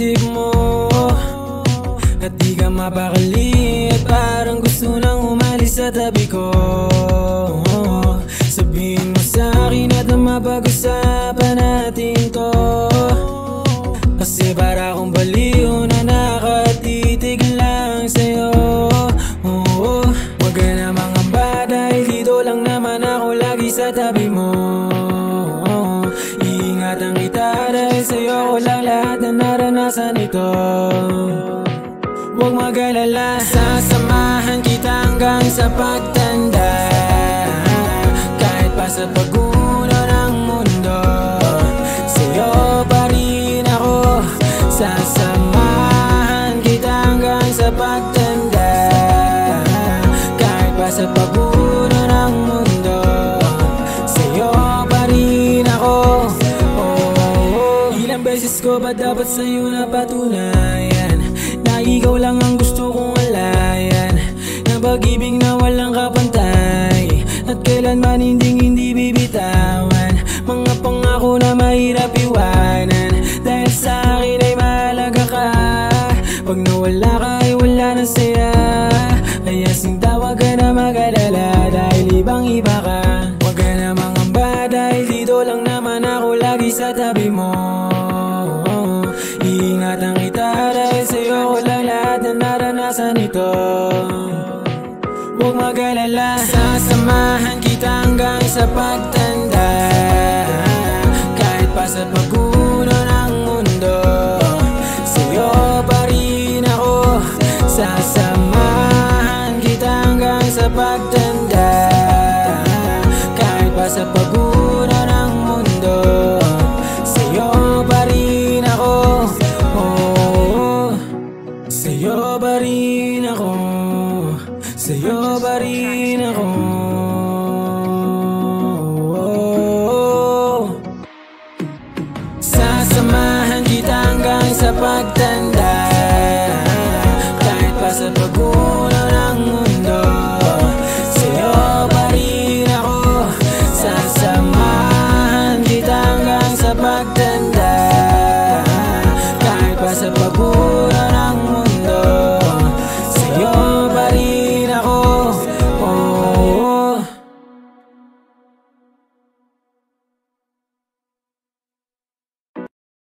isip mo at di ka mapakali, at parang gusto nang umalis sa tabi ko. Sabihin mo sa'kin at mapag-usapan natin to, kasi para akong baliw na nakatitig lang sa'yo. Wag ka na mangamba dahil dito lang naman ako lagi sa tabi mo. Iingatan kita dahil sa'yo ko lang lahat na naranasan ito. Huwag mag-alala, sasamahan kita hanggang sa pagtanda, kahit pa sa paggulo ng mundo. Sa'yo pa rin ako, sasamahan kita hanggang sa pagtanda, kahit pa sa paggulo ng mundo. Sa'yo pa rin ako. Ilang beses ko ba dapat sa'yo napatunayan na ikaw lang ang gusto kong alayan, na pag-ibig na walang kapantay at kailanman hindi bibitawan. Mga pangako na mahirap iwanan dahil sa akin ay mahalaga ka. Pag nawala ka ay wala na saya, kaya sinta wag ka na mag-alala dahil ibang iba ka. Wag ka na mangamba dahil dito lang naman ako lagi sa tabi mo. Iingatan kita dahil sa'yo ko lang lahat na naranasan ito. Huwag mag-alala, sasamahan kita hanggang sa pagtanda, kahit pa sa paggulo ng mundo. Sa'yo pa rin ako, sasamahan kita hanggang sa pagtanda, kahit pa sa paggulo ng mundo. Sa'yo pa rin ako, sa'yo pa rin ako, sa'yo pa rin ako. Sasamahan kita hanggang sa pagtanda,